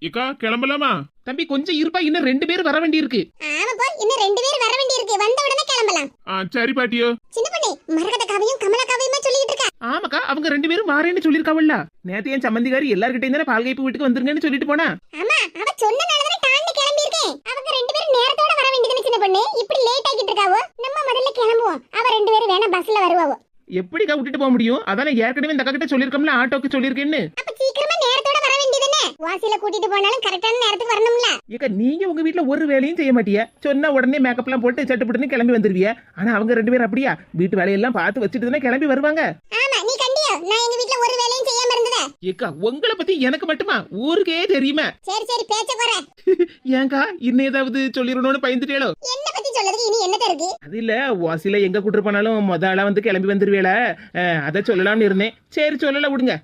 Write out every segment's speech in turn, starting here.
இக்கா கிளம்பலாமா? தம்பி கொஞ்சம் இருப்பா, இன்னும் 2 பேர் வர வேண்டி இருக்கு. ஆமாப்பா, இன்னும் 2 பேர் வர வேண்டி இருக்கு. வந்த உடனே கிளம்பலாம். சரி பாட்டியோ. சின்ன பொண்ணு மரகத காவியும் கமலா காவியுமா சொல்லிட்டு இருக்கா? ஆமாக்கா, அவங்க 2 பேரும் மாறேன்னு சொல்லிருக்காவல்ல. நேத்து என் சம்பந்திகாரி எல்லார்கிட்டயும் தானே பால்கைப்பு வீட்டுக்கு வந்துருங்கன்னு சொல்லிட்டு போனா. ஆமா, அவ சொன்னனால தானே டான்னு கிளம்பி இருக்கேன். அவங்க 2 பேரும் நேரத்தோட வர வேண்டியதுன்னு சின்ன பொண்ணு. இப்படி லேட் ஆகிட்டு இருக்காவோ. நம்ம முதல்ல கிளம்புவோம். அவ 2 பேரும் வேணா பஸ்ல வருவாவோ. எப்படிக்கா விட்டுட்டு போக முடியும்? அதானே ஏற்கனவே இந்த கிட்ட சொல்லிருக்கோம்ல, ஆட்டோக்கு சொல்லிருக்கேன்னு. அப்ப சீக்கிரமா நேரத்தோட வர வேண்டியதுனே. வாசில கூட்டிட்டு போனாலும் கரெக்டான நேரத்துக்கு வரணும்ல. ஏக்கா நீங்க உங்க வீட்ல ஒரு வேலையும் செய்ய மாட்டியா? சொன்ன உடனே மேக்கப் எல்லாம் போட்டு சட்டுப்பட்டுன்னு கிளம்பி வந்துருவியா? ஆனா அவங்க 2 பேரும் அப்படியா? வீட்டு வேலையெல்லாம் பார்த்து வச்சுட்டு தானே கிளம்பி வருவாங்க. ஆமா, நீ கண்டியோ நான் எங்க வீட்ல ஒரு வேலையும் செய்யாம இருந்ததே. ஏக்கா உங்களை பத்தி எனக்கு மட்டுமா? ஊருக்கே தெரியுமா? சரி சரி, பேச்ச குறை. ஏங்கா இன்னும் ஏதாவது சொல்லிடணும்னு பயந்துட்டேளோ? என்ன பத்தி சொல்றதுக்கு இனி என்னத இருக்கு? அது இல்ல, வாசில எங்க கூட்டு போனாலும் முதல்ல வந்து கிளம்பி வந்துருவேல, அத சொல்லலாம்னு இருந்தேன். சரி சொல்லல விடுங்க.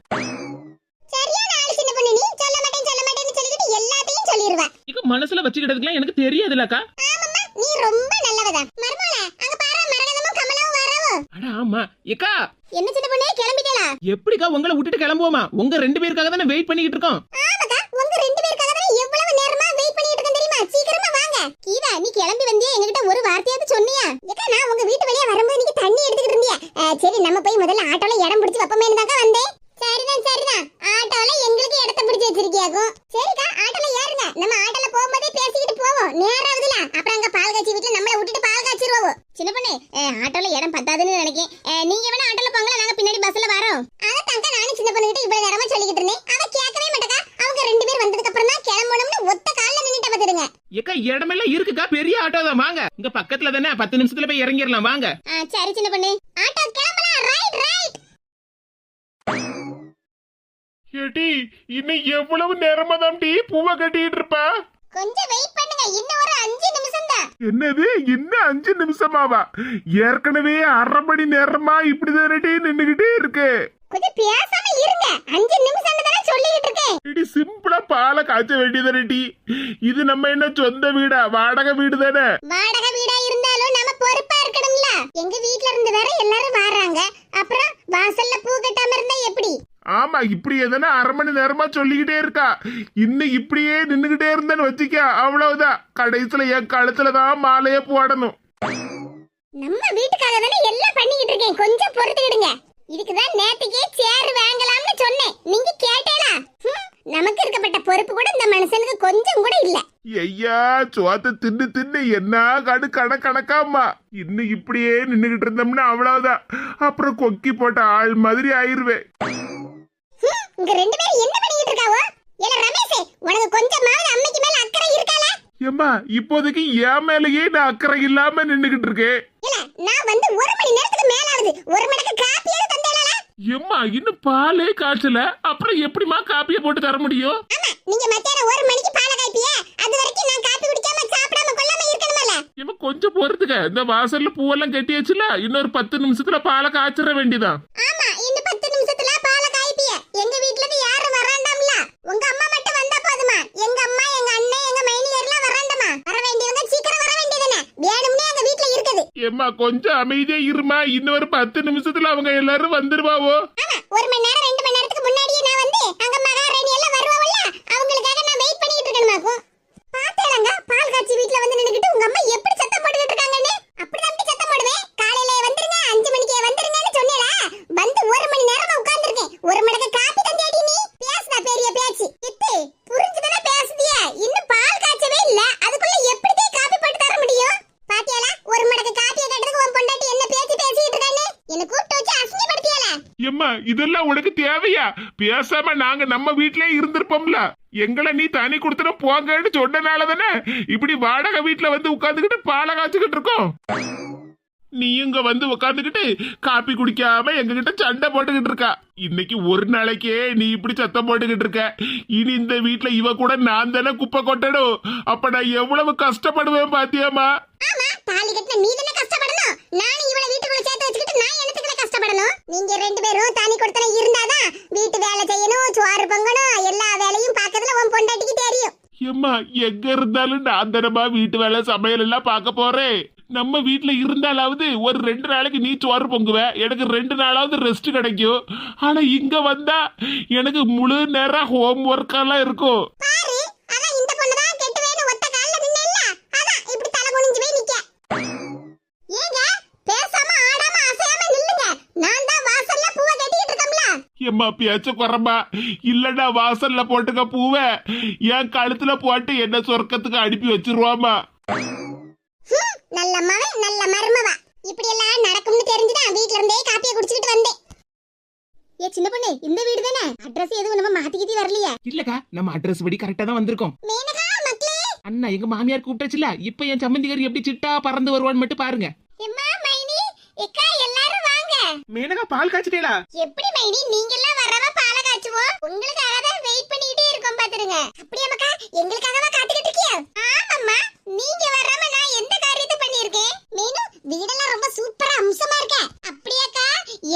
சரியான ஆளு சின்ன பொண்ணு. நீ சொல்ல மாட்டேன்னு சொல்லிட்டு எல்லாத்தையும் சொல்லிடுவ. இக்க மனசுல வச்சுக்கிட்டதுக்குலாம் எனக்கு தெரியாதுலக்கா. ஆமாம்மா, நீ ரொம்ப நல்லவதா. மர்மோளே, அங்க பாரு மரகதமும் கமலாவும் வரவோ. அட ஆமா. ஏக்கா என்ன சின்ன பொண்ணே, கிளம்பிட்டேளா? எப்படிக்கா உங்களை விட்டுட்டு கிளம்புவோமா? உங்க 2 பேருக்காக தானே வெயிட் பண்ணிட்டு இருக்கோம். ஆமாக்கா, உங்க 2 பேருக்காக தான் எவ்வளவு நேரமா வெயிட் பண்ணிட்டு இருக்கேன் தெரியுமா? சீக்கிரமா வாங்க. கீதா, நீ கிளம்பி வந்தியே, என்கிட்ட ஒரு வார்த்தையாவது சொன்னியா? ஏக்கா, நான் உங்க வீட்டு வெளிய வரும்போது நீங்க தண்ணி எடுத்துக்கிட்டு இருந்தீங்க. சரி, நம்ம போய் முதல்ல ஆட்டோல இடம் பிடிச்சு வைப்போமேன்னு தாங்க வந்தேன். சரிதான். ஆட்டோல எங்களுக்கு இடத்த பிடிச்சு வச்சிருக்கியாக்கும். சரிக்கா, ஆட்டோல ஏறுங்க. நம்ம ஆட்டோல போகும்போதே பேசிக்கிட்டு போவோம். நேரம் ஆகுதுல, அப்புறம் அங்க பால் காய்ச்சி வீட்டுல நம்மள விட்டுட்டு பால் காய்ச்சிருவோம். சின்ன பொண்ணு, ஆட்டோல இடம் பத்தாதுன்னு நினைக்கேன். நீங்க வேணா ஆட்டோல போங்களா, நாங்க பின்னாடி பஸ்ல வரோம். அதத்தாங்க நானும் சின்ன பொண்ணு கிட்ட இவ்வளவு நேரமா சொல்லிக்கிட்டு இருந்தேன். அவ கேட்கவே மாட்டேக்கா. அவங்க 2 பேர் வந்ததுக்கு அப்புறம் தான் கிளம்பணும்னு ஒத்த கால்ல நின்னுட்ட பாத்துடுங்க. ஏக்கா இடமெல்லாம் இருக்குக்கா, பெரிய ஆட்டோ தான், வாங்க. இங்க பக்கத்துல தானே, 10 நிமிஷத்துல போய் இறங்கிடலாம், வாங்க. சரி சின்ன பொண்ணு, ஆட்டோ கிளம்பலாம். ரைட். ஏடி இன்னும் எவ்வளவு நேரமா தான் டீ பூவை கட்டிட்டு இருப்பா? கொஞ்சம் வெயிட் பண்ணுங்க, இன்னும் ஒரு 5 நிமிஷம் தான். என்னது இன்னும் 5 நிமிஷமாவா? ஏற்கனவே 1/2 மணி நேரமா இப்படிதானே டீ நின்னுகிட்டே இருக்கு. கொஞ்சம் பேசாம இருங்க, 5 நிமிஷம் தானே சொல்லிட்டு இருக்கேன். இடி சிம்பிளா பாலை காய்ச்ச வேண்டியதானே டீ. இது நம்ம என்ன சொந்த வீடா? வாடகை வீடு தானே. வாடகை வீடா இருந்தாலும் நம்ம பொறுப்பா இருக்கணும்ல. எங்க வீட்ல இருந்து வேற எல்லாரும் வராங்க. அப்புறம் வாசல்ல பூ கட்டாம இருந்தா எப்படி? ஆமா, இப்படி எதனா 1/2 மணி நேரமா சொல்லிக்கிட்டே இருக்கா. இன்னும் இப்படியே நின்னுகிட்டே இருந்தேன்னு வச்சுக்க, அவ்வளவுதான். கடைசியில என் கழுத்துலதான் மாலையே போடணும். நம்ம வீட்டுக்காக தானே எல்லாம் பண்ணிக்கிட்டு இருக்கேன், கொஞ்சம் பொறுத்துக்கிடுங்க. இதுக்குதான் நேத்துக்கே சேர் வாங்கலாம்னு சொன்னேன், நீங்க கேட்டேலா? நமக்கு இருக்கப்பட்ட பொறுப்பு கூட இந்த மனுஷனுக்கு கொஞ்சம் கூட இல்ல. ஐயா, சோத்த தின்னு என்ன கணக்காமா. இன்னும் இப்படியே நின்னுகிட்டு இருந்தோம்னா அவ்வளவுதான். அப்புறம் கொக்கி போட்ட ஆள் மாதிரி ஆயிருவேன். இங்க 2 பேரும் என்ன பண்ணிட்டு இருக்காவோ? ஏல ரமேஷ், உனக்கு கொஞ்சமாவது அம்மைக்கு மேல அக்கறை இருக்கால? ஏம்மா, இப்போதைக்கு என் மேலேயே நான் அக்கறை இல்லாம நின்னுகிட்டு இருக்கேன். இல்ல, நான் வந்து 1 மணி நேரத்துக்கு மேல ஆகுது. 1 மடக்கு காப்பியாவது தந்தேலா? ஏம்மா, இன்னும் பாலே காய்ச்சல, அப்புறம் எப்படிமா காப்பியை போட்டு தர முடியும்? ஆமா, நீங்க மத்தியானம் 1 மணிக்கு பாலை காய்ப்பியே, அது வரைக்கும் நான் காப்பி குடிக்காம சாப்பிடாம கொள்ளாம இருக்கணும்ல? ஏம்மா, கொஞ்சம் பொறுத்துக்க. இந்த வாசல்ல பூவெல்லாம் கட்டியாச்சுல, இன்னொரு 10 நிமிஷத்துல பாலை காய்ச்சற வேண்டியதான். ஆமா, இன்னும் 10 நிமிஷத்துல பாலை காய்ப்பியே. எங்க வீட்ல இருந்து யாரும் வராண்டாம்ல. உங்க அம்மா மட்டும் வந்தா போதுமா? எங்க அம்மா, எங்க அண்ணன், எங்க மைனியர் எல்லாம் வராண்டாமா? வர வேண்டியவங்க சீக்கிரம் வர வேண்டியதுனே. வேணும்னே எங்க வீட்ல இருக்குது. ஏம்மா, கொஞ்சம் அமைதியா இருமா. இன்னொரு 10 நிமிஷத்துல அவங்க எல்லாரும் வந்துருவாவோ. ஆமா, 1 மணி நேரம் 2 மணி நேரத்துக்கு முன்னாடியே நான் வந்து அங்க மகாராணி எல்லாம் வருவாங்கல்ல, அவங்களுக்காக நான் வெயிட் பண்ணிட்டு இருக்கணுமாக்கும். பாத்தேலங்க, பால் காய்ச்சி வீட்ல வந்து நின்னுக்கிட்டு உங்க அம்மா எப்படி சத்தம் போட்டுக்கிட்டு இருக்காங்கன்னு. அப்படிதான் சத்தம் போடுவேன். காலையில வந்துருங்க, 5 மணிக்கே வந்துருங்கன்னு சொன்னேல. வந்து 1 மணி நேரமா உட்கார்ந்திருக்கேன். 1 மடக்கு காப்பி தந்தேடி நீ. பேசுடா பெரிய பேச்சு. இத்து புரிஞ்சுதானே பேசுதியே? இன்னும் பால் காய்ச்சவே இல்ல, அதுக்குள்ள எப்படி காப்பி போட்டு தர முடியும்? பாத்தியால, 1 மடக்கு காப்பியை கேட்டதுக்கு உன் பொண்டாட்டி என்ன பேச்சு பேசிட்டு இருக்கான்னு என்ன கூப்பிட்டு வச்சு அசிங்கப்படுத்தியால. ஏம்மா, இதெல்லாம் உனக்கு தேவையா? பேசாம நாங்க நம்ம வீட்லயே இருந்திருப்போம்ல. எங்களை நீ தனி கொடுத்துட போங்கன்னு சொன்னனால தானே இப்படி வாடகை வீட்டுல வந்து உட்கார்ந்துகிட்டு பாலை காய்ச்சிக்கிட்டு இருக்கோம். நீ இங்க வந்து உட்கார்ந்துகிட்டு காப்பி குடிக்காம எங்ககிட்ட சண்டை போட்டுக்கிட்டு இருக்கா. இன்னைக்கு ஒரு நாளைக்கே நீ இப்படி சத்தம் போட்டுக்கிட்டு இருக்க. இனி இந்த வீட்டுல இவ கூட நான் தானே குப்பை கொட்டணும். அப்ப நான் எவ்வளவு கஷ்டப்படுவேன் பாத்தியாமா? ஆமா, தாலி கட்டின நீ தானே கஷ்டப்படணும். நானும் இவளை வீட்டுக்குள்ள சேர்த்து வச்சுக்கிட்டு நான் என்னத்துக்குள்ள கஷ்டப்படணும்? நீங்க 2 பேரும் தாலி கொடுத்தன இருந்தாதான் வீட்டு வேலை செய்யணும், சோறு பொங்கணும், எல்லா வேலையும் பார்க்கறதுல உன் பொண்டாட்டிக்கு தெரியும். ஏம்மா, எங்க இருந்தாலும் நான் தானமா வீட்டு வேலை சமையல் எல்லாம் பார்க்க போறேன். நம்ம வீட்டுல இருந்தாலாவது ஒரு 2 நாளைக்கு நீ சோறு பொங்குவ, எனக்கு 2 நாளாவது ரெஸ்ட் கிடைக்கும். ஆனா இங்க வந்தா எனக்கு முழு நேரம் ஹோம் ஒர்க் எல்லாம் இருக்கும். பாரு, எம்மா பேச்ச குறமா இல்லடா வாசல்ல போட்டுக்க பூவ என் கழுத்துல போட்டு என்ன சொர்க்கத்துக்கு அனுப்பி வச்சிருவாமா. நல்ல மவன் நல்ல மருமவா. இப்படி எல்லாம் நடக்கும்னு தெரிஞ்சுதான் வீட்ல இருந்தே காப்பியை குடிச்சிட்டு வந்தேன். ஏ சின்ன பொண்ணு, இந்த வீடு தானே? அட்ரஸ் எதுவும் நம்ம மாத்திக்கிட்டி வரலையா? இல்லக்கா, நம்ம அட்ரஸ் படி கரெக்டா தான் வந்திருக்கோம். மேனகா மக்களே, அண்ணா எங்க மாமியார் கூப்பிட்டாச்சுல, இப்ப என் சம்மந்திகாரி எப்படி சிட்டா பறந்து வருவான்னு மட்டும் பாருங்க. எம்மா மைனி, எக்கா எல்லாரும் வாங்க. மேனகா பால் காய்ச்சிட்டேளா? எப்படி மைனி, நீங்க எல்லாம் வரவா பால காய்ச்சுவோம்? உங்களுக்காக தான் வெயிட் பண்ணிட்டே இருக்கோம் பாத்துருங்க. அப்படியே மக்கா, எங்களுக்காகவா காத்துக்கிட்டு இருக்கியா? ஆமாம்மா, நீங்க வராம நான் எந்த காரியத்தை பண்ணிருக்கேன்? மீனு, வீடெல்லாம் ரொம்ப சூப்பரா அம்சமா இருக்க. அப்படியாக்கா,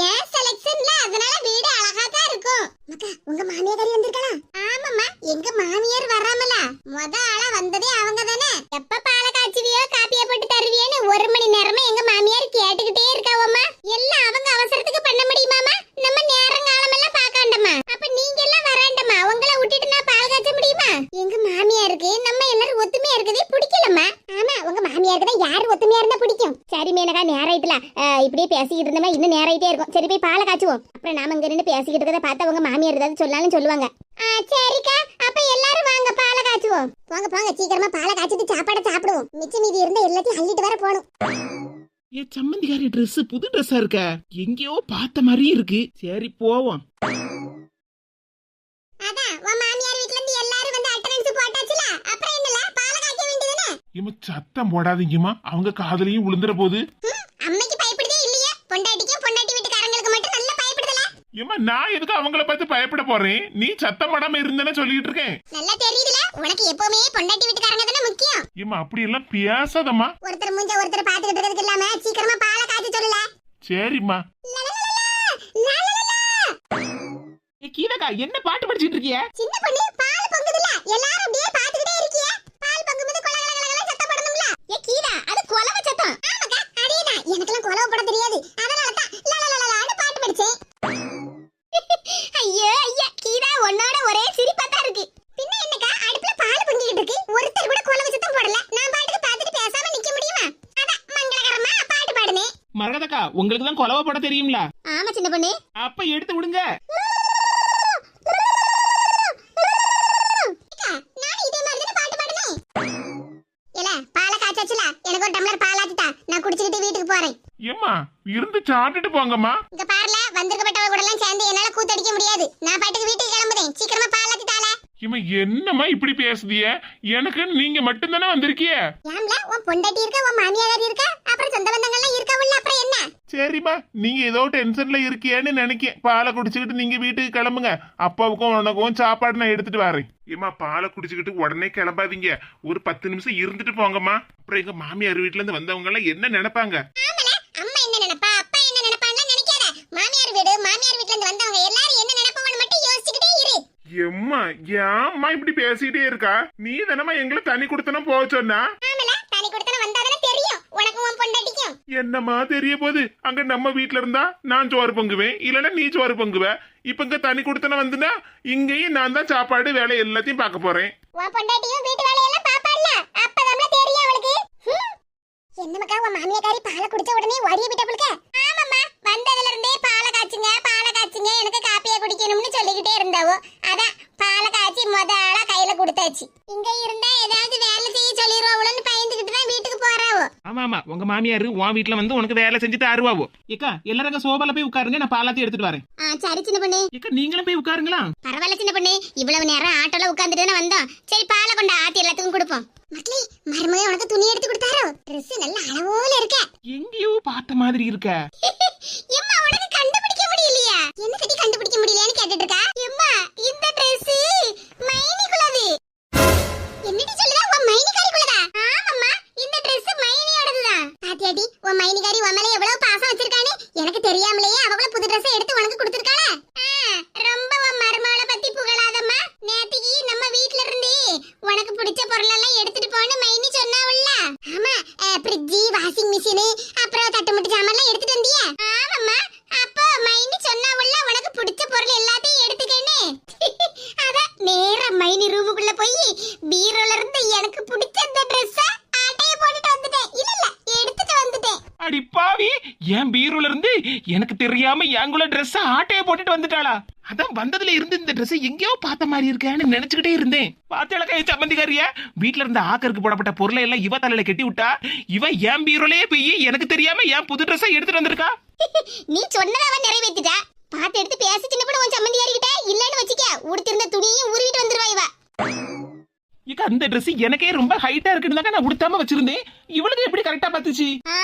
ஏன் செலக்ஷன்ல அதனால வீடு அழகா தான் இருக்கும். மக்கா, உங்க மாமியார் வந்திருக்காளா? ஆமாம்மா, எங்க மாமியார் வராமல முத ஆளா வந்ததே அவங்க தானே. எப்ப பால காய்ச்சுவியோ காப்பியை போட்டு தருவியோன்னு 1 மணி நேரமா எங்க மாமியார் கேட்டுக்கிட்டே இருக்காவம்மா. எல்லாம் அவங்க அவசரத்துக்கு பண்ண முடியுமாமா? நம்ம நேரம் காலம் எல்லாம் பாக்காண்டமா. அப்ப நீங்க எல்லாம் வராண்டமா, உங்களை விட்டுட்டு நான் பால் காய்ச்ச முடியுமா? எங்க மாமியாருக்கு நம்ம எல்லாரும் ஒத்துமையா இருக்கதே பிடிக்கலம்மா. ஆமா, உங்க மாமியாருக்கு தான் யாரு ஒத்துமையா இருந்தா பிடிக்கும். சரி மேனகா, நேரம் ஆயிட்டல, இப்படியே பேசிக்கிட்டு இருந்தோம்னா இன்னும் நேரம் ஆயிட்டே இருக்கும். சரி போய் பாலை காய்ச்சுவோம். அப்புறம் நாம இங்க நின்று பேசிக்கிட்டு இருக்கதை பார்த்தா உங்க மாமியார் ஏதாவது சொன்னாலும் சொல்லுவாங்க. சரிக்கா, அப்ப எல்லாரும் வாங்க பாலை காய்ச்சுவோம். போங்க போங்க, சீக்கிரமா பாலை காய்ச்சிட்டு சாப்பாடை சாப்பிடுவோம். மிச்சம் மீதி இருந்தா எல்லாத்தையும் அள்ளிட்டு வர போகணும். என் சம்மந்திகாரி ட்ரெஸ் புது ட்ரெஸ்ஸா இருக்க, எங்கேயோ பார்த்த மாதிரி இருக்கு. சரி போவோம். அதான் உன் மாமியார் வீட்ல இருந்து எல்லாரும் வந்து அட்டெண்டன்ஸ் போட்டாச்சுல, அப்புறம் என்னல பாலை காய்ச்ச வேண்டியதுனே. இம்மா சத்தம் போடாதீங்கம்மா, அவங்க காதலையும் விழுந்துற போது. அம்மைக்கு பயப்படுதே இல்லையா? பொண்டாட்டிக்கும் பொண்டாட்டி வீட்டுக்காரங்களுக்கு மட்டும் நல்ல பயப்படுதல. ஏமா நான் எதுக்கு அவங்கள பார்த்து பயப்பட போறேன்? நீ சத்தம் போடாம இருந்தேன்னு சொல்லிட்டு இருக்கேன். நல்லா தெரியுதுல, உனக்கு எப்பவுமே பொண்டாட்டி வீட்டுக்காரங்க தானே முக்கியம். ஏமா அப்படி எல்லாம் பேசாதம்மா. ஒருத்தர் மூஞ்ச ஒருத்தர் பாத்துக்கிட்டு இருக்கிறதுக்கு இல்லாம சீக்கிரமா பாலை காய்ச்ச சொல்லல. சரிம்மா. கீதக்கா, என்ன பாட்டு படிச்சிட்டு இருக்கிய? சின்ன பொண்ணு, பால் பொங்குதுல, எல்லாரும் அப்படியே பாத்துக்கிட்டே இருக்கியே. பால் பொங்கும்போது கொலகலகலகல சத்தம் போடணும்ல. ஏ கீதா, அது கொலவ சத்தம். ஆமாக்கா, அதேதான். எனக்கெல்லாம் கொலவ போட தெரியாது, அதனால தான் லலலலலான்னு பாட்டு படிச்சேன். ஐயோ ஐயா, கீதா உன்னோட ஒரே சிரிப்பா தான் இருக்கு. பின்ன என்னக்கா, அடுப்புல பால் பொங்கிட்டு இருக்கு, ஒருத்தர் கூட கொலவ சத்தம் போடல. நான் பாட்டுக்கு பாத்துட்டு பேசாம நிக்க முடியுமா? அதான் மங்களகரமா பாட்டு பாடுனேன். மரகதக்கா, உங்களுக்கு தான் கொலவ போட தெரியும்ல? ஆமா சின்ன பொண்ணு. அப்ப எடுத்து விடுங்க. எனக்கு ஒரு டம்ளர் பால் ஆத்திட்டா, நான் குடிச்சிட்டு வீட்டுக்கு போறேன். ஏம்மா இருந்து சாப்பிட்டுட்டு போங்கம்மா. இங்க பாருல, வந்திருக்கப்பட்டவங்க கூட எல்லாம் சேர்ந்து என்னால கூத்தடிக்க முடியாது. நான் பாட்டுக்கு வீட்டுக்கு கிளம்புறேன். சீக்கிரமா பால் ஆத்திட்டால. இம்மா என்னம்மா இப்படி பேசுதிய? எனக்கு நீங்க மட்டும் தானே வந்திருக்கிய. ஏம்ல, உன் பொண்டாட்டி இருக்கா, உன் மாமியார் இருக்கா, அப்புறம் சொந்த பந்தங்கள்லாம் இருக்காவுல்ல, அப்புறம் என்ன? சரிம்மா, நீங்க ஏதோ டென்ஷன்ல இருக்கேன்னு நினைக்கேன். பாலை குடிச்சுக்கிட்டு நீங்க வீட்டுக்கு கிளம்புங்க. அப்பாவுக்கும் உனக்கும் சாப்பாடு நான் எடுத்துட்டு வரேன். ஏமா பாலை குடிச்சுக்கிட்டு உடனே கிளம்பாதீங்க, ஒரு 10 நிமிஷம் இருந்துட்டு போங்கம்மா. அப்புறம் எங்க மாமியார் வீட்டுல இருந்து வந்தவங்க எல்லாம் என்ன நினைப்பாங்க? ஆமல, அம்மா என்ன நினைப்பா, அப்பா என்ன நினைப்பான்னு நினைக்காத. மாமியார் வீடு, மாமியார் வீட்ல இருந்து வந்தவங்க எல்லாரும் என்ன நினைப்பாங்கன்னு மட்டும் யோசிச்சுக்கிட்டே இரு. எம்மா ஏம்மா இப்படி பேசிட்டே இருக்கா? நீ தானம்மா எங்களை தண்ணி கொடுத்தனும் போக சொன்னா. ஆமல, தனி கொடுத்தன வந்தாதானே தெரியும் உனக்கும் உன் பொண்டாட்டிக்கும். என்னம்மா தெரிய போகுது? அங்க நம்ம வீட்டுல இருந்தா நான் சோறு பொங்குவேன், இல்லன்னா நீ சோறு பொங்குவ. இப்ப இங்க தண்ணி கொடுத்தன வந்துனா இங்கேயும் நான் தான் சாப்பாடு வேலை எல்லாத்தையும் பார்க்க போறேன். உன் பொண்டாட்டியும் வீட்டு வேலையெல்லாம் பாப்பாள்ல, அப்பதான் தெரியும் அவளுக்கு. என்னமக்கா, உன் மாமியாரி பாலை குடிச்ச உடனே ஓடிய விட்டவளுக்கு? ஆமாம்மா, வந்ததுல இருந்தே பாலை காய்ச்சுங்க எனக்கு காப்பியா குடிக்கணும்னு சொல்லிக்கிட்டே இருந்தாவோ. அதான் பாலை காய்ச்சி முத ஆளா கையில கொடுத்தாச்சு. இங்க இருந்தா ஏதாவது வேலை செய்ய சொல்லிடுவாவுன்னு பயந்துகிட்டு தான் வீட்டுக்கு போறாவோ. ஆமா ஆமா, உங்க மாமியாரு உன் வீட்டுல வந்து உனக்கு வேலை செஞ்சுட்டு அருவாவோ. ஏக்கா, எல்லாரும் அங்க சோபால போய் உட்காருங்க, நான் பாலாத்தி எடுத்துட்டு வரேன். சரி சின்ன பொண்ணு. ஏக்கா, நீங்களும் போய் உட்காருங்களா? பரவாயில்ல சின்ன பொண்ணு, இவ்வளவு நேரம் ஆட்டோல உட்கார்ந்துட்டு வந்தோம். சரி பாலை கொண்டு ஆத்தி எல்லாத்துக்கும் கொடுப்போம். மக்களே, மருமகன் உனக்கு துணி எடுத்து கொடுத்தாரோ? Dress நல்ல அளவோல இருக்க. எங்கேயோ பார்த்த மாதிரி இருக்க. எம்மா, உனக்கு கண்டுபிடிக்க முடியலையா? என்ன சரி கண்டுபிடிக்க முடியலையான்னு கேட்டுட்டு இருக்கா? எம்மா, இந்த Dress மைனிக்குள்ளது. என்னடி சொல்லுதா? உன் மைனிகாரிக்குள்ளதா? ஆமாம்மா, இந்த Dress மைனியோடதுதான். பாத்தியாடி, உன் மைனிகாரி உன் மேல எவ்வளவு பாசம் வச்சிருக்கானே. எனக்கு தெரியாமலேயே அவள புது Dress எடுத்து உனக்கு கொடுத்திருக்காளே. ரொம்ப உன் மருமகளை பத்தி புகழாதம்மா. நேத்திக்கு நம்ம வீட்ல இருந்து உனக்கு பிடிச்ச பொருள் எல்லாம் எடுத்துட்டு போன்னு மைனி சொன்னாவுல்ல. ஆமா, ஃப்ரிட்ஜ், வாஷிங் மிஷின், அப்புறம் தட்டுமுட்டு சாமான்லாம் எடுத்துட்டு வந்தியா? ஆமாம்மா, அப்போ மைனி சொன்னாவுல்ல உனக்கு பிடிச்ச பொருள் எல்லாத்தையும் எடுத்துக்கன்னு. அதான் நேரா மைனி ரூமுக்குள்ள போய் பீரோல இருந்து எனக்கு பிடிச்ச அந்த Dress ஆட்டைய போட்டுட்டு வந்துட்டேன். இல்ல எடுத்துட்டு வந்துட்டேன். அடி பாவி, என் பீரோல இருந்து எனக்கு தெரியாம எங்குள்ள ட்ரெஸ் ஆட்டைய போட்டுட்டு வந்துட்டாளா? அதான் வந்ததுல இருந்து இந்த ட்ரெஸ் எங்கேயோ பார்த்த மாதிரி இருக்கேன்னு நினைச்சுக்கிட்டே இருந்தேன். பார்த்தேளக்கா என் சம்பந்திக்காரிய வீட்டுல இருந்த ஆக்கருக்கு போடப்பட்ட பொருளை எல்லாம் இவ தலையில கட்டி விட்டா. இவ என் பீரோலயே போய் எனக்கு தெரியாம என் புது ட்ரெஸ்ஸை எடுத்துட்டு வந்திருக்கா. நீ சொன்னதை அவன் நிறைவேற்றிட்டா. பார்த்து எடுத்து பேசி சின்ன பண்ண உன் சம்பந்தியாரிக்கிட்ட இல்லன்னு வச்சுக்க, உடுத்திருந்த துணியும் உருவிட்டு வந்துருவா இவ. இக்க அந்த ட்ரெஸ் எனக்கே ரொம்ப ஹைட்டா இருக்குன்னு நான் உடுத்தாம வச்சிருந்தேன். இவளுக்கு எப்படி கரெக்டா பாத்துச்சு?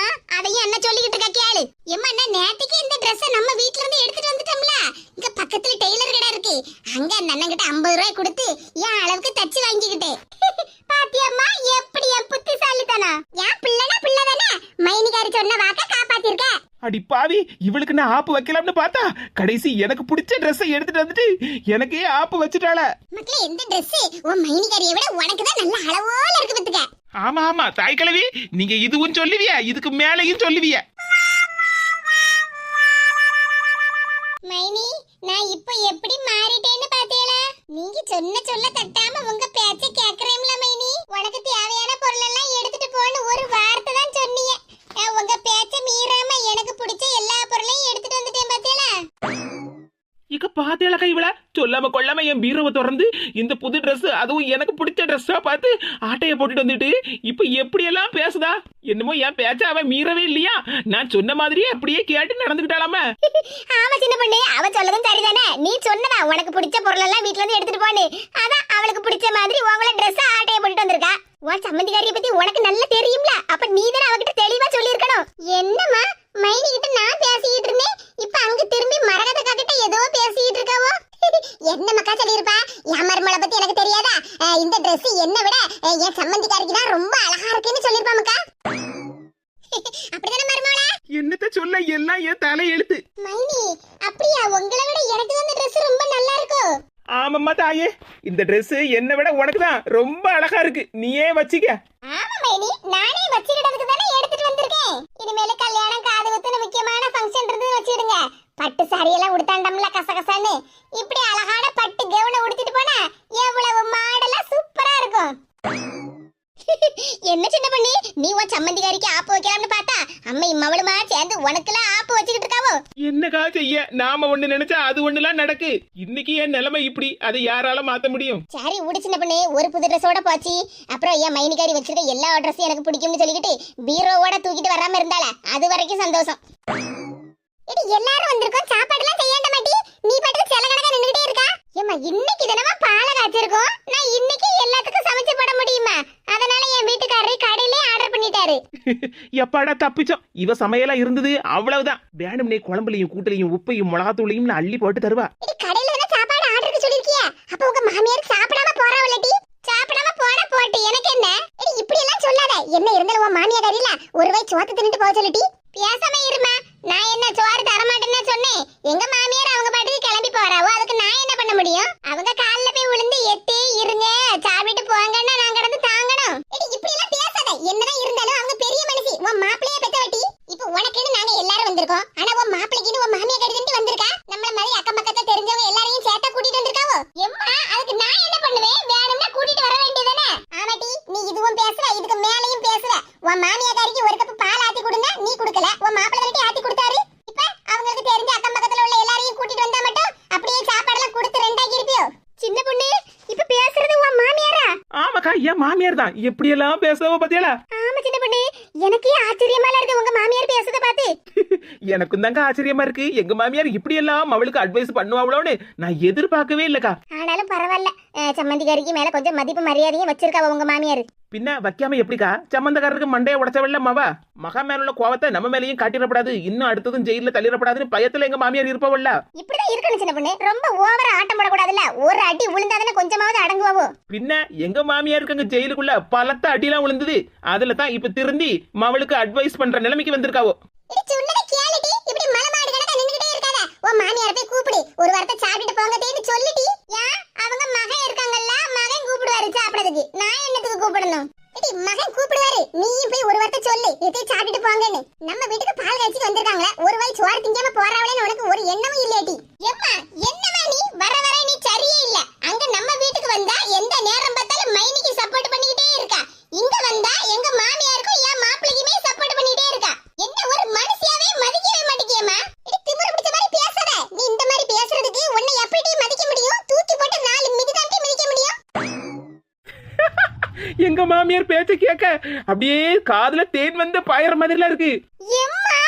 அதையும் என்ன சொல்லிக்கிட்டு இருக்கா கேளு. எம்மா நான் நேத்துக்கு இந்த Dress நம்ம வீட்ல இருந்து எடுத்துட்டு வந்துட்டோம்ல. இங்க பக்கத்துல டெய்லர் கடை இருக்கு. அங்க அந்த அண்ணன் கிட்ட 50 ரூபாய் கொடுத்து என் அளவுக்கு தச்சு வாங்கிக்கிட்டேன். பாத்தியம்மா எப்படி என் புத்திசாலிதானா? என் பிள்ளைனா பிள்ளைதானே. மைனிகாரி சொன்ன வாக்க காப்பாத்திருக்க. அடி பாவி, இவளுக்கு நான் ஆப்பு வைக்கலாம்னு பார்த்தா கடைசி எனக்கு பிடிச்ச ட்ரெஸ்ஸை எடுத்துட்டு வந்துட்டு எனக்கே ஆப்பு வச்சுட்டாள. மக்களே இந்த Dress உன் மைனிகாரியை விட உனக்கு தான் நல்ல அளவோல இருக்கு பத்துக்க. ஆமா ஆமா தாய் கிழவி, நீங்க இதுவும் சொல்லுவியா, இதுக்கு மேலையும் சொல்லுவியா? மைனி நான் இப்ப எப்படி மாறிட்டேன்னு பாத்தீங்களா? நீங்க சொல்ல தட்டாம உங்க பேச்ச கேக்குறேன்ல மைனி. உனக்கு தேவையான பொருள் எல்லாம் எடுத்துட்டு போன்னு ஒரு வார்த்தை தான் சொன்னீங்க. உங்க பேச்ச மீறாம எனக்கு பிடிச்ச எல்லா பொருளையும் எடுத்துட்டு வந்துட்டேன் பாத்தீங்களா? இக்க பாத்தேளக்கா இவள சொல்லாம கொள்ளாம என் பீரோவை திறந்து இந்த புது ட்ரெஸ், அதுவும் எனக்கு பிடிச்ச ட்ரெஸ்ஸா பார்த்து ஆட்டைய போட்டுட்டு வந்துட்டு இப்ப எப்படி எல்லாம் பேசுதா? என்னமோ என் பேச்ச அவன் மீறவே இல்லையா? நான் சொன்ன மாதிரியே அப்படியே கேட்டு நடந்துக்கிட்டாலாம. ஆமா சின்ன பொண்ணு, அவ சொல்லதும் சரிதானே. நீ சொன்னதா உனக்கு பிடிச்ச பொருள் எல்லாம் வீட்ல இருந்து எடுத்துட்டு போன்னு. அதான் அவளுக்கு பிடிச்ச மாதிரி உங்கள Dress ஆட்டைய போட்டுட்டு வந்திருக்கா. உன் சம்பந்திகாரிய பத்தி உனக்கு நல்லா தெரியும்ல. அப்ப நீ தானே அவகிட்ட தெளிவா சொல்லியிருக்கணும். என்னம்மா மைனி கிட்ட நான் பேசிக்கிட்டு இருந்தேன், இப்ப அங்க திரும்பி மரகதக்கா கிட்ட ஏதோ பேசிக்கிட்டு இருக்காவோ? என்ன மக்கா சொல்லிருப்பா? என் மருமகளை பத்தி எனக்கு தெரியாதா? இந்த Dress என்ன விட என் சம்பந்திகாரிக்கு தான் ரொம்ப அழகா இருக்குன்னு சொல்லிருப்பா மக்கா. அப்படிதானே மருமகளா? என்னத்த சொல்ல, எல்லாம் என் தலை எழுத்து. மைனி அப்படியா? உங்களை விட எனக்கு தான் இந்த Dress ரொம்ப நல்லா இருக்கும். ஆமாம்மா தாயே, இந்த Dress என்ன விட உனக்கு தான் ரொம்ப அழகா இருக்கு. நீயே வச்சிக்க. ஆமா மைனி, நானே வச்சிடுறதுக்கு தானே எடுத்துட்டு வந்திருக்கேன். இனிமேல கல்யாணம் காது குத்துன முக்கியமான ஃபங்க்ஷன் இருந்து வச்சிடுங்க. பட்டு சாரி எல்லாம் உடுத்தாண்டம்ல கசகசன்னு. இப்படி அழகான பட்டு கவுன உடுத்திட்டு போனா எவ்வளவு மாடலா சூப்பரா இருக்கும். என்ன சின்ன பண்ணி, நீ உன் சம்மந்திகாரிக்கு ஆப்பு வைக்கலாம்னு பார்த்தா அம்மா இம்மவளுமா சேர்ந்து உனக்குலாம் ஆப்பு வச்சுக்கிட்டு இருக்காவோ? என்னக்கா செய்ய, நாம ஒண்ணு நினைச்சா அது ஒண்ணுலாம் நடக்கு. இன்னைக்கு என் நிலைமை இப்படி, அதை யாரால மாத்த முடியும்? சரி விடு சின்ன பண்ணி, ஒரு புது ட்ரெஸ்ஸோட போச்சு. அப்புறம் என் மைனிகாரி வச்சிருக்க எல்லா ட்ரெஸ்ஸும் எனக்கு பிடிக்கும்னு சொல்லிக்கிட்டு பீரோவோட தூக்கிட்டு வராம இருந்தால அது வரைக்கும் சந்தோஷம். எல்லாரும் வந்திருக்கோம், சாப்பாடுலாம் செய்யாண்ட மாட்டி நீ பாட்டுக்கு சில கணக்கா நின்னுகிட்டே இருக்கா. ஏமா இன்னைக்கு தினமா பாலை காய்ச்சிருக்கோம். நான் இன்னைக்கு எல்லாத்துக்கும் சமைச்சு போட முடியுமா? அதனால என் வீட்டுக்காரரை கடையிலே ஆர்டர் பண்ணிட்டாரு. எப்பாடா தப்பிச்சோம். இவ சமையலா இருந்தது அவ்வளவுதான். வேணும்னே குழம்புலையும் கூட்டுலையும் உப்பையும் மிளகாத்தூளையும் அள்ளி போட்டு தருவா. கடையில என்ன சாப்பாடு ஆர்டருக்கு சொல்லிருக்கியா? அப்ப உங்க மாமியார் சாப்பிடாம போறாவலடி. சாப்பிடாம போனா போட்டு எனக்கு என்ன? இப்படி எல்லாம் சொல்லாத. என்ன இருந்தாலும் உன் மாமியார் கறியில ஒரு வாய் சோத்து தின்னுட்டு போக சொல்லிட்டி. பேசாம இருமா. நான் என்ன சோறு தர மாட்டேன்னு சொன்னேன்? எங்க மாமியார் அவங்க பாட்டுக்கு கிளம்பி போறாவோ, அதுக்கு நான் என்ன பண்ண முடியும்? அவங்க கால்ல போய் விழுந்து எட்டி இருங்க சாப்பிட்டு போங்கன்னா நான் கிடந்து தாங்கணும். இப்படி எல்லாம் பேசாத. என்னதான் இருந்தாலும் அவங்க பெரிய மனுஷி. உன் மாப்பிள்ளைய பெத்த வட்டி. இப்ப உனக்குன்னு நாங்க எல்லாரும் வந்திருக்கோம். ஆனா உன் மாப்பிள்ளைக்குன்னு உன் மாமியார் கடிதன்ட்டு வந்திருக்கா. நம்மள மாதிரி அக்கம் பக்கத்துல தெரிஞ்சவங்க எல்லாரையும் சேர்த்தா கூட்டிட்டு வந்திருக்காவோ? எம்மா அதுக்கு நான் என்ன பண்ணுவேன்? வேணும்னா கூட்டிட்டு வர வேண்டியதானே? ஆமாட்டி, நீ இதுவும் பேசுற, இதுக்கு மேலையும் பேசுற. உன் மாமியாருக்கு ஒரு கப் பால் ஆத்தி கொடுங்க, நீ குடுக்கல. உன் மாப்பிள்ளை ஆத்தி கொடுத்தாரு. இப்ப அவங்களுக்கு தெரிஞ்ச அக்கம் பக்கத்துல உள்ள எல்லாரையும் கூட்டிட்டு வந்தா மட்டும் அப்படியே சாப்பாடெல்லாம் கொடுத்து ரெண்டாக்கி இருப்பியோ? சின்ன பொண்ணு இப்ப பேசுறது உன் மாமியாரா? ஆமாக்கா, என் மாமியார் தான். எப்படி எல்லாம் பேசுவ பாத்தியாளா? ஆமா சின்ன பொண்ணு, எனக்கே ஆச்சரியமா இருக்கு உங்க மாமியார் பேசுறத பார்த்து. எனக்கும் தாங்க ஆச்சரியமா இருக்கு. எங்க மாமியார் இப்படி எல்லாம் அவளுக்கு அட்வைஸ் பண்ணுவாங்களோன்னு நான் எதிர்பார்க்கவே இல்லக்கா. ஆனாலும் பரவாயில்ல, சம்மந்திகாரிக்கு மேல கொஞ்சம் மதிப்பு மரியாதையும் வச்சிருக்காவ உங்க மாமியார். பின்ன வைக்காம எப்படிக்கா? சம்பந்தக்காரருக்கு மண்டைய உடைச்சவள்ள மாவா. மகா மேல உள்ள கோவத்தை நம்ம மேலையும் காட்டிடப்படாது, இன்னும் அடுத்ததும் ஜெயில தள்ளிடப்படாதுன்னு பயத்துல எங்க மாமியார் இருப்பவல்ல. இப்படிதான் இருக்கணும் சின்ன பொண்ணு. ரொம்ப ஓவரா ஆட்டம் போடக்கூடாதுல்ல. ஒரு அடி விழுந்தாதானே கொஞ்சமாவது அடங்குவாவோ. பின்ன எங்க மாமியாருக்கு அங்க ஜெயிலுக்குள்ள பலத்த அடிலாம் விழுந்தது. அதுல தான் இப்ப திருந்தி மவளுக்கு அட்வைஸ் பண்ற நிலைமைக்கு வந்திருக்காவோ. இப்படி மலமாடு கணக்கா நின்னுகிட்டே இருக்காத. உன் மாமியார் போய் கூப்பிடு, ஒரு வாரத்தை சாப்பிட்டு போங்கதேன்னு சொல்லிட்டி. ஏன் அவங்க மகன் இருக்காங்கல்ல, மகன் கூப்பிடுவாரு சாப்பிடுறதுக்கு. நான் என்னத்துக்கு கூப்பிடணும்? மகன் கூப்பிடுவாரு, நீயும் போய் ஒரு வார்த்தை சொல்லு, இதை சாப்பிட்டு போங்கன்னு. நம்ம வீட்டுக்கு பால் காய்ச்சி வந்திருக்காங்களா, ஒரு வாய் சோறு திங்காம போறாவளேன்னு உனக்கு ஒரு எண்ணமும் இல்லையாட்டி? எம்மா என்னமா நீ வர வர நீ சரியே இல்ல. அங்க நம்ம வீட்டுக்கு வந்தா எந்த நேரம் பார்த்தாலும் மைனிக்கு சப்போர்ட் பண்ணிக்கிட்டே இருக்கா. இங்க வந்தா எங்க மாமியாருக்கும் என் மாப்பிள்ளைக்குமே சப்போர்ட் பண்ணிட்டே இருக்கா. என்ன ஒரு மனுஷியாவே மதி எங்க மாமியார் பேச்ச கேட்க அப்படியே காதுல தேன் வந்த பாயற மாதிரிலாம் இருக்கு. எம்மா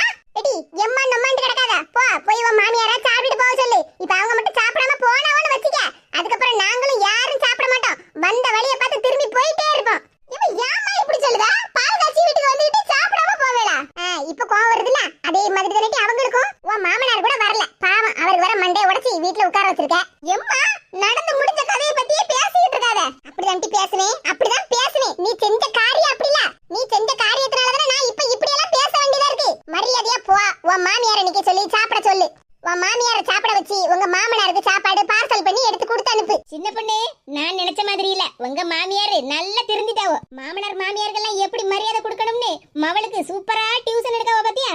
எடி எம்மா நம்மாண்டு கிடக்காத போ போய் உன் மாமியார சாப்பிட்டு போக சொல்லு. இப்ப அவங்க மட்டும் சாப்பிடாம போனாவன்னு வச்சுக்க, அதுக்கப்புறம் நாங்களும் யாரும் சாப்பிட மாட்டோம். வந்த வழியை பார்த்து திரும்பி போயிட்டே இருப்போம். இவன் ஏம்மா இப்படி சொல்லுதா? பால் காய்ச்சி வீட்டுக்கு வந்துட்டு சாப்பிடாம போவேடா. இப்ப கோவம் வருதுல, அதே மாதிரி தானே அவங்களுக்கும். உன் மாமனார் கூட வரல பாவம், அவருக்கு வர மண்டையை உடைச்சி வீட்டுல உட்கார வச்சிருக்க. எம்மா நடந்து முடிஞ்ச கதையை பத்தியே பேசிட்டு இருக்காத. அப்படிதான் பேசுவேன், அப்படிதான் பேசுவேன். நீ செஞ்ச காரியம் அப்படி இல்ல, நீ செஞ்ச காரியத்தினாலதான் நான் இப்ப இப்படி எல்லாம் பேச வேண்டியதா இருக்கு. மரியாதையா போ உன் மாமியாரை நிக்க சொல்லி சாப்பிட சொல்லு. உன் மாமியாரை சாப்பிட வச்சு உங்க மாமனாருக்கு சாப்பாடு பார்சல் பண்ணி எடுத்து கொடுத்து அனுப்பு. சின்ன பொண்ணு, நான் நினைச்ச மாதிரி இல்ல, உங்க மாமியார் நல்லா திருந்திட்டாவோ. மாமனார் மாமியார்கள்லாம் எப்படி மரியாதை கொடுக்கணும்னு மவளுக்கு சூப்பரா டியூஷன் எடுக்காவ பாத்தியா?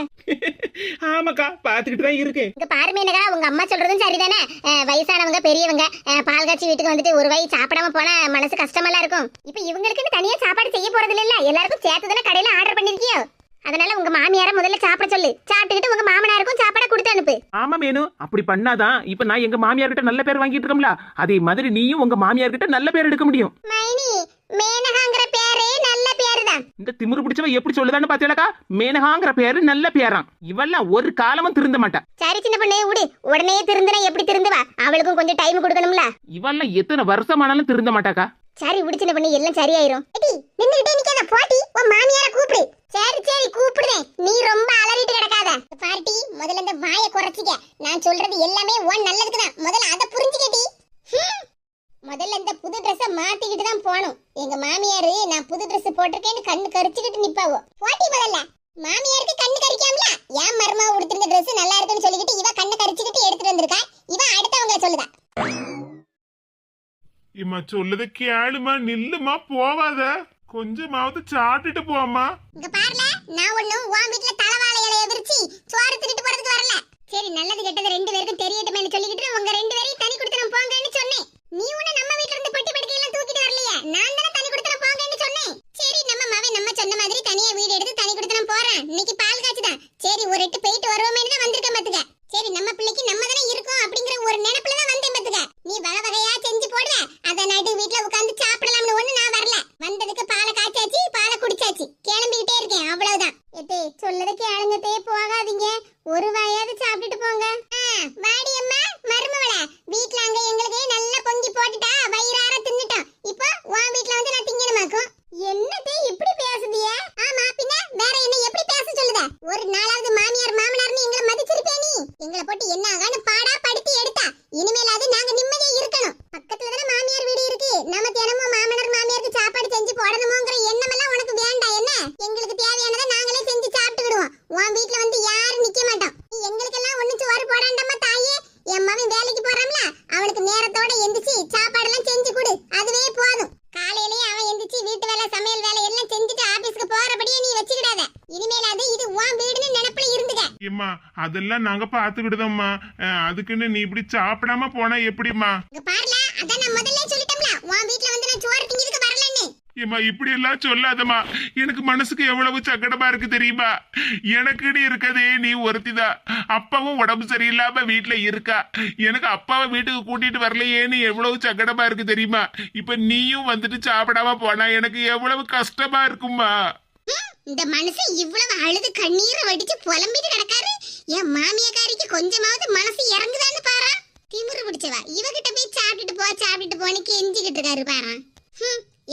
ஆமாக்கா பாத்துக்கிட்டு தான் இருக்கேன். இங்க பாருமேனகா, உங்க அம்மா சொல்றதும் சரிதானே. வயசானவங்க பெரியவங்க பால் காய்ச்சி வீட்டுக்கு வந்துட்டு ஒரு வாய் சாப்பிடாம போனா மனசு கஷ்டமெல்லாம் இருக்கும். இப்ப இவங்களுக்கு தனியா சாப்பாடு செய்ய போறது இல்ல, எல்லாருக்கும் சேர்த்து தானே கடையில ஆர்டர் பண்ணிருக்கியோ. அதனால உங்க மாமியார முதல்ல சாப்பிட சொல்லு. சாப்பிட்டுக்கிட்டு உங்க மாமனாருக்கும் சாப்பாடு கொடுத்து அனுப்பு. ஆமா மேனு, அப்படி பண்ணாதான் இப்ப நான் எங்க மாமியார் கிட்ட நல்ல பேர் வாங்கிட்டு இருக்கோம்ல, அதே மாதிரி நீயும் உங்க மாமியார் கிட்ட நல்ல பேர் எடுக்க முடியும். மைனி, மேனகாங்கற பேரே நல்ல பேருதான். இந்த திமிரு பிடிச்சவ எப்படி சொல்லுதான்னு பாத்தீங்களா? மேனகாங்கிற பேரு நல்ல பேராம். இவெல்லாம் ஒரு காலமும் திருந்த மாட்டா. சரி சின்ன பொண்ணே விடு, உடனே திருந்தினா எப்படி திருந்துவா? அவளுக்கும் கொஞ்சம் டைம் கொடுக்கணும்ல. இவெல்லாம் எத்தனை வருஷமானாலும் திருந்த மாட்டாக்கா. சரி விடு சின்ன பொண்ணு, எல்லாம் சரியாயிரும். எடி நின்னுட்டே நிக்காத, போடி உன் மாமியார கூப்பிடு. சரி சரி கூப்பிடுறேன், நீ ரொம்ப அலறிட்டு கிடக்காத. பாட்டி முதல்ல இந்த வாயை குறைச்சிக்க. நான் சொல்றது எல்லாமே உன் நல்லதுக்கு தான், முதல்ல அத புரிஞ்சுக்கடி. முதல்ல இந்த புது ட்ரெஸ்ஸ மாத்திக்கிட்டு தான் போணும். எங்க மாமியாரு நான் புது ட்ரெஸ் போட்டிருக்கேன்னு கண்ணு கரிச்சுக்கிட்டு நிப்பாவோ. போட்டி முதல்ல மாமியாருக்கு கண்ணு கரிக்காமல ஏன் மருமா உடுத்திருந்த ட்ரெஸ் நல்லா இருக்குன்னு சொல்லிக்கிட்டு இவ கண்ணு கரிச்சுக்கிட்டு எடுத்துட்டு வந்திருக்கா. இவ அடுத்தவங்க சொல்லுதா. இம்மா சொல்லுத கேளுமா, நில்லுமா, போவாத, கொஞ்சமாவது சாப்பிட்டுட்டு போமா. இங்க பாருல, நான் ஒண்ணும் உன் வீட்ல தலவாழை இலைய விரிச்சி சோறு தின்னுட்டு போறதுக்கு வரல. சரி நல்லது கெட்டது ரெண்டு பேருக்கும் தெரியட்டுமேன்னு சொல்லிக்கிட்டு உங்க ரெண்டு பேரையும் தனி கொடுத்தனம் போங்கன்னு சொன்னேன். நீ ஒண்ணு நம்ம வீட்ல இருந்து பெட்டி படுக்கை எல்லாம் தூக்கிட்டு வரலையே, நான் தானே தனி கொடுத்தனம் போங்கன்னு சொன்னேன். சரி நம்ம மவன் நம்ம சொன்ன மாதிரி தனியா வீடு எடுத்து தனி கொடுத்தனம் போறேன். இன்னைக்கு பால் காய்ச்சுதான், சரி ஒரு எட்டு போயிட்டு வருவோமேன்னு தான் வந்திருக்கேன் பாத்துக்க. சரி நம்ம பிள்ளைக்கு நம்ம தானே இருக்கோம் அப்படிங்கிற ஒரு நினைப்புல தான் வந்தேன் பாத்துக்க. நீ வகை வகையா செஞ்சு போடுற, அத நடு வீட்ல உட்கார்ந்து சாப்பிடலாம்னு ஒண்ணு நான் வரல. வந்ததுக்கு பாலை காய்ச்சாச்சு, பாலை குடிச்சாச்சு, கிளம்பிக்கிட்டே இருக்கேன், அவ்வளவுதான். எத்தே சொல்லத கேளுங்க தே, போகாதீங்க, ஒரு வாயாவது சாப்பிட்டுட்டு போங்க. வாடி அம்மா மருமவளே, வீட்ல அங்க எங்களுக்கு நல்லா பொங்கி போட்டுட்டா வயிறார தின்னுட்டோம். இப்போ உன் வீட்ல வந்து நான் திங்கணுமாக்கும். என்னதே இப்படி பேசுதிய? ஆமா பின்ன வேற என்ன எப்படி பேச சொல்லுத? ஒரு நாளாவது மாமியார் மாமனார்னு எங்களை மதிச்சிருப்பே நீ? எங்களை போட்டு என்ன ஆகான்னு பாடா படுத்தி எடுத்தா. இனிமேலாவது நாங்க நிம்மதியா இருக்கணும். பக்கத்துல தான மாமியார் வீடு இருக்கு, நம்ம தினமும் மாமனார் மாமியாருக்கு சாப்பாடு செஞ்சு போடணுமோங்கற எண்ணம் எல்லாம் உனக்கு வேண்டாம் என்ன? எங்களுக்கு தேவையானதை நாங்களே செஞ்சு சாப்பிட்டுடுவோம். உன் வீட்ல வந்து யாரும் நிக்க மாட்டோம். நீ எங்களுக்கெல்லாம் ஒண்ணு சோறு போடாண்டம்மா தாயே. என் மகன் வேலைக்கு போறான்ல, அவனுக்கு நேரத்தோட எந்திரிச்சு சாப்பாடு எல்லாம் செஞ்சு கொடு, அதுவே போதும். காலையிலேயே அவன் எந்திரிச்சு வீட்டு வேலை சமையல் வேலை எல்லாம் செஞ்சுட்டு ஆபீஸ்க்கு போறபடியே நீ வச்சுக்கிடாத. இனிமேலாவது இது உன் வீடுன்னு நினைப்புல இருந்துக்க. ஏம்மா அதெல்லாம் நாங்க பாத்துக்கிடுதோம்மா, அதுக்குன்னு நீ இப்படி சாப்பிடாம போனா எப்படிம்மா? இங்க பாருல, அதான் நான் முதல்ல சொல்லிட்டேன்ல, உன் வீட்ல வந்து நான் சோறு திங்கிறதுக்கு வரலன்னு. ஏம்மா இப்படி எல்லாம் சொல்லாதம்மா, எனக்கு மனசுக்கு எவ்வளவு சங்கடமா இருக்கு தெரியுமா? எனக்குன்னு இருக்கதே நீ ஒருத்திதான். அப்பாவும் உடம்பு சரியில்லாம வீட்டுல இருக்கா, எனக்கு அப்பாவை வீட்டுக்கு கூட்டிட்டு வரலையேன்னு எவ்வளவு சங்கடமா இருக்கு தெரியுமா? இப்ப நீயும் வந்துட்டு சாப்பிடாம போனா எனக்கு எவ்வளவு கஷ்டமா இருக்குமா? இந்த மனுஷன் இவ்வளவு அழுது கண்ணீரை வடிச்சு புலம்பிட்டு கிடக்காரு. என் மாமியாக்காரிக்கு கொஞ்சமாவது மனசு இறங்குதான்னு பாரா. திமிரு பிடிச்சவா, இவகிட்ட போய் சாப்பிட்டுட்டு போன்னு கெஞ்சிக்கிட்டு இருக்காரு பாரா.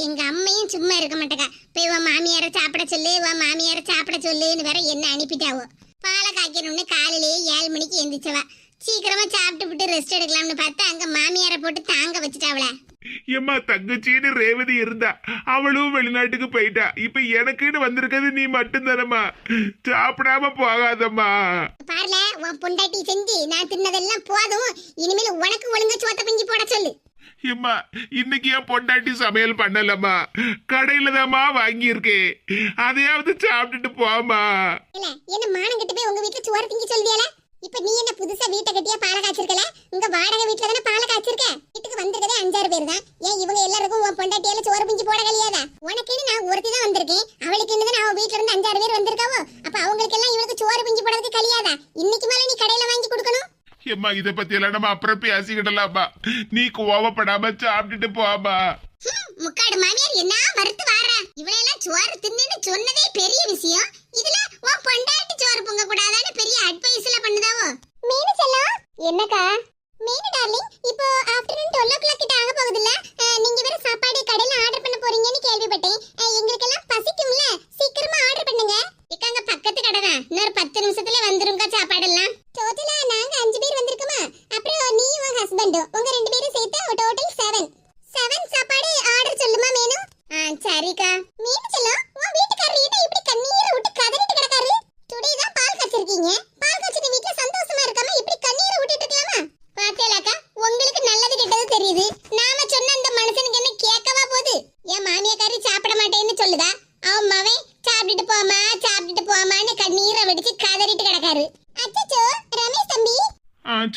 எங்க அம்மையும் சும்மா இருக்க மாட்டேக்கா. போய் உன் மாமியார சாப்பிட சொல்லு, உன் மாமியார சாப்பிட சொல்லுன்னு வேற என்ன அனுப்பிட்டாவோ. பாலை காய்க்கணும்னு காலையிலேயே 7 மணிக்கு எந்திரிச்சவா. சீக்கிரமா சாப்பிட்டு விட்டு ரெஸ்ட் எடுக்கலாம்னு பார்த்தா அங்க மாமியார போட்டு தாங்க வச்சுட்டாவள. ஏம்மா தங்கச்சின்னு ரேவதி இருந்தா, அவளும் வெளிநாட்டுக்கு போயிட்டா. இப்ப எனக்குன்னு வந்திருக்கிறது நீ மட்டும் தானம்மா, சாப்பிடாம போகாதம்மா. பாருல, உன் பொண்டாட்டி செஞ்சு நான் தின்னதெல்லாம் போதும், இனிமேல் உனக்கு ஒழுங்கா சோத்த பங்கி போட சொல்லு. ஏம்மா இன்னைக்கு என் பொண்டாட்டி சமையல் பண்ணலம்மா, கடையில தான்மா வாங்கியிருக்கேன், அதையாவது சாப்பிட்டுட்டு போமா. என்ன மானம் கட்டு போய் உங்க வீட்டுல சோறு திங்க சொல்வியால? இப்ப நீ என்ன புதுசா வீட்டை கட்டியா பாலை காய்ச்சிருக்கல? இங்க வாடகை வீட்டுல தானே பாலை காய்ச்சிருக்க. வீட்டுக்கு வந்திருக்கதே 5-6 பேர் தான். ஏன் இவங்க எல்லாருக்கும் உன் பொண்டாட்டியால சோறு பிஞ்சு போட கழியாதா? உனக்குன்னு நான் ஒருத்தி தான் வந்திருக்கேன், அவளுக்கு இன்னும் அவன் வீட்டுல இருந்து 5-6 பேர் வந்திருக்காவோ. அப்ப அவங்களுக்கு எல்லாம் இவளுக்கு சோறு பிஞ்சு போடுறதுக்கு கழியாதா? இன்னைக்கு மேல நீ கடையில வாங்கி கொடுக்கணும். ஏம்மா இத பத்தி எல்லாம் நம்ம அப்புறம் பேசிக்கிடலாமா, நீ கோவப்படாம சாப்பிட்டுட்டு போமா. முக்காடு மாமியார் என்ன வருத்த சோறு தின்னு சொன்னதே பெரிய விஷயம். இதுல உன் பொண்டாட்டி சோறு பொங்க கூடாதான்னு பெரிய அட்வைஸ்ல பண்ணுதாவோ. மீனு செல்லம், என்னக்கா? மீனு டார்லிங், இப்போ ஆஃப்டர்நூன் 12 o'clock கிட்ட ஆக போகுதுல்ல. நீங்க வேற சாப்பாடு கடையில ஆர்டர் பண்ண போறீங்கன்னு கேள்விப்பட்டேன். எங்களுக்கு எல்லாம் பசிக்கும்ல, சீக்கிரமா ஆர்டர் பண்ணுங்க. இக்காங்க பக்கத்து கடை தான், இன்னொரு 10 நிமிஷத்துல வந்துருங்க சாப்பாடு எல்லாம். டோட்டலா நாங்க 5 பேர் வந்திருக்கோமா? அப்புறம் நீ உங்க ஹஸ்பண்டும், உங்க 2 பேரும் சேர்த்து டோட்டல் 7 சாப்பாடு ஆர்டர் சொல்லுமா மேனு? சரிக்கா. மீனு செல்லம், உன் வீட்டுக்காரர் என்ன இப்படி கண்ணீரை விட்டு கதறிட்டு கிடக்காரு? டுடே தான் பால் காய்ச்சிருக்கீங்க. பால் காய்ச்சின வீட்ல சந்தோஷமா இருக்காம இப்படி கண்ணீரை விட்டுட்டு இருக்கலாமா? பாத்தேலாக்கா, உங்களுக்கு நல்லது கெட்டது தெரியுது. நாம சொன்ன அந்த மனுஷனுக்கு என்ன கேட்கவா போகுது? என் மாமியாக்காரி சாப்பிட மாட்டேன்னு சொல்லுதா, அவன் மவன் சாப்பிட்டுட்டு போமான்னு கண்ணீரை வெடிச்சு கதறிட்டு கிடக்காரு. அச்சச்சோ, ரமேஷ் தம்பி,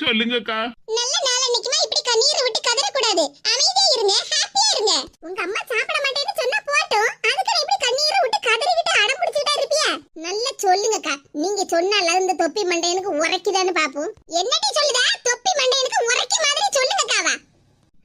சொல்லுங்கக்கா. நல்ல நாள் அன்னைக்குமா இப்படி கண்ணீரை விட்டு கதறக்கூடாது. அமைதியா இருங்க, ஹாப்பியா இருங்க. உங்க அம்மா சாப்பிட மாட்டேன்னு சொன்னா போட்டும், அதுக்கு இப்படி கண்ணீரை விட்டு கதறிக்கிட்டு அடம் பிடிச்சிட்டா இருப்பியா? நல்லா சொல்லுங்கக்கா. நீங்க சொன்னால இந்த தொப்பி மண்டையனுக்கு உரைக்குதான்னு பாப்போம். என்னடி சொல்லுதா? தொப்பி மண்டையனுக்கு உரைக்க மாதிரி சொல்லுங்கக்காவா?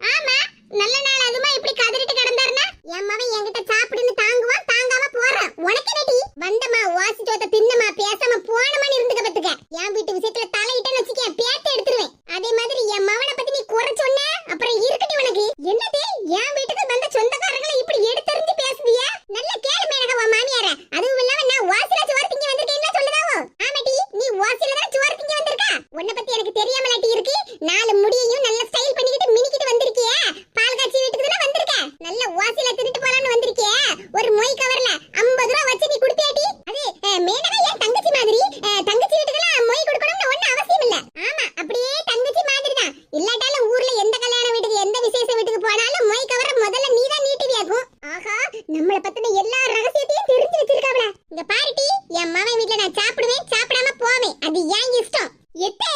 ஆமா, நல்ல நாள் அதுமா இப்படி கதறிட்டு கிடந்தாருன்னா என் மவன் என்கிட்ட சாப்பிடுன்னு தாங்குவான், தாங்காம போறான். உனக்கு என்னடி? வந்தமா வாசி சோத்த தின்னமா பேசாம போனமான்னு இருந்துக்க பத்துக்க. என் வீட்டு விஷயத்துல தலையிட்டேன்னு வச்சுக்க, பேத்த எடுத்துருவேன். அதே மாதிரி என் மவனை பத்தி நீ குறை சொன்ன அப்புறம் இருக்கட்டி உனக்கு. என்னது, என் வீட்டுக்கு வந்த சொந்தக்காரங்களை இப்படி எடுத்தறிஞ்சு பேசுவியா? நல்ல கேளு மேனக உன் மாமியார. அதுவும் இல்லாம நான் வாசில சோறு திங்க வந்திருக்கேன்னு சொல்லுதாவோ? ஆமாடி, நீ வாசில தான் சோறு திங்க வந்திருக்கா. உன்னை பத்தி எனக்கு தெரியாமலாட்டி இருக்கு. 4 முடியையும் நல்ல ஸ்டைல் பண்ணிக்கிட்டு மினிக்கிட்டு வந்திருக்கியே. பால் காய்ச்சி வீட்டுக்கு தானே வந்திருக்க. நல்ல வாசில திருட்டு போலான்னு வந்திருக்கியே. ஒரு மொய் கவர்ல 50 ரூபாய் வச்சு நீ குடுப்பியாடி? அது மேனகா என் தங்கச்சி மாதிரி. தங்கச்சி வீட்டுக்குலாம் மொய் கொடுக்கணும்னு ஒண்ணும் அவசியம் இல்ல. ஆமா, அப்படியே தங்கச்சி மாதிரி தான். இல்லாட்டாலும் ஊர்ல எந்த கல்யாண வீட்டுக்கு எந்த விசேஷ வீட்டுக்கு போனாலும் மொய் கவர முதல்ல நீ தான் நீட்டுவியாக்கும். ஆஹா, நம்மள பத்தின எல்லா ரகசியத்தையும் தெரிஞ்சு வச்சிருக்காவல. இங்க பாருடி, என் மகன் வீட்ல நான் சாப்பிடுவேன், சாப்பிடாம போவேன். அது ஏன் இஷ்டம். எத்தே,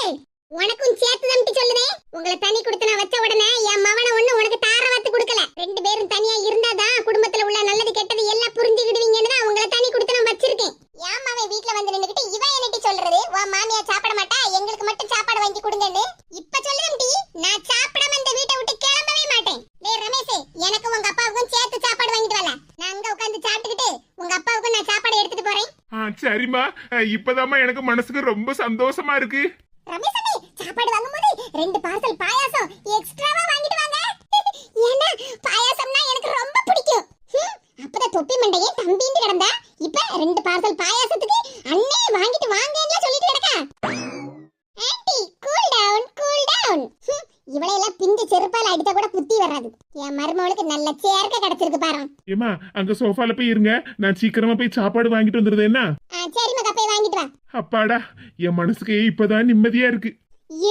உனக்கும் சேர்த்து தம்பி சொல்லுதேன். உங்களை தனி கொடுத்து நான் வச்ச உடனே என் மவனை ஒண்ணு உனக்கு தாரவாத்து கொடுக்கல. 2 பேரும் தனியா இருந்தாதான் குடும்பத்துல உள்ள நல்லது கெட்டது எல்லாம் புரிஞ்சுக்கிடுவீங்கன்னு தான் உங்களை தனி கொடுத்து நான் வச்சிருக்கேன். என் மவன் வீட்ல வந்து நின்னுக்கிட்டு இவன் என்னட்டி சொல்றது? உன் மாமியா சாப்பிட மாட்டா, எங்களுக்கு மட்டும் சாப்பாடு வாங்கி கொடுங்கன்னு இப்ப சொல்லுதம்பி. நான் சாப்பிடாம இந்த வீட்டை விட்டு கிளம்பவே மாட்டேன். டேய் ரமேஷ், எனக்கும் உங்க அப்பாவுக்கும் சேர்த்து சாப்பாடு வாங்கிட்டு வரல. நான் அங்க உட்கார்ந்து சாப்பிட்டுக்கிட்டு உங்க அப்பாவுக்கும் நான் சாப்பாடு எடுத்துட்டு போறேன். சரிம்மா, இப்பதாம்மா எனக்கு மனசுக்கு ரொம்ப சந்தோஷமா இருக்கு. ரமேஷ் அண்ணே, சாப்பாடு வாங்கும்போது 2 பார்சல் பாயாசம் எக்ஸ்ட்ராவா வாங்கிட்டு வாங்க. ஏன்னா பாயாசம்னா எனக்கு ரொம்ப பிடிக்கும். அப்பதான் தொப்பி மண்டையே தம்பின்னு கிடந்தா, இப்ப 2 பார்சல் பாயாசத்துக்கு அண்ணே வாங்கிட்டு வாங்கன்னு சொல்லிட்டு கிடக்கா. Aunty, cool down, cool down. இவளை எல்லாம் பிஞ்சு செருப்பால அடிச்சா கூட புத்தி வராது. என் மருமகளுக்கு நல்ல சேர்க்க கிடைச்சிருக்கு பாரு. ஏமா, அங்க சோஃபால போய் இருங்க, நான் சீக்கிரமா போய் சாப்பாடு வாங்கிட்டு வந்துருது. என்ன? சரி மகா, போய் வாங்கிட்டு வா. அப்பாடா, என் மனசுக்கு இப்பதான் நிம்மதியா இருக்கு.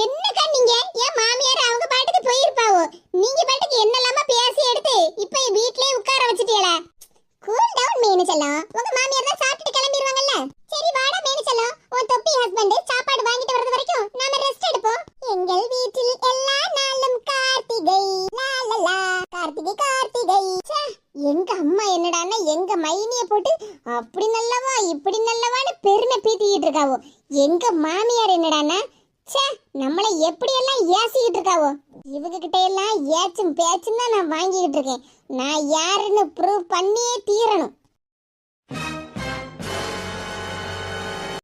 என்னக்கா நீங்க? என் மாமியார் அவங்க பாட்டுக்கு போயிருப்பாவோ, நீங்க பாட்டுக்கு என்னெல்லாமா பேசி எடுத்து இப்ப வீட்லயே உட்கார வச்சிட்டீங்களா? கூல் டவுன் மீனு செல்லம். உங்க மாமியார் தான் சாப்பிட்டு கிளம்பிடுவாங்கல்ல. சரி வாடா மீனு செல்லம், உன் தொப்பி ஹஸ்பண்ட் சாப்பாடு வாங்கிட்டு வரது வரைக்கும் நாம ரெஸ்ட் எடுப்போம். எங்கள் வீட்டில் எல்லா நாளும் கார்த்திகை, லா லா லா, கார்த்திகை கார்த்திகை. எங்க அம்மா என்னடான்னா எங்க மைனிய போட்டு அப்படி நல்லவா இப்படி நல்லவான்னு பெருமை பீத்திக்கிட்டு இருக்காவோ. எங்க மாமியார் என்னடான்னா நம்மளை எப்படி எல்லாம் ஏசிக்கிட்டு இருக்காவோ. இவங்க கிட்ட எல்லாம் ஏச்சும் பேச்சும் தான் நான் வாங்கிக்கிட்டு இருக்கேன். நான் யாருன்னு ப்ரூவ் பண்ணியே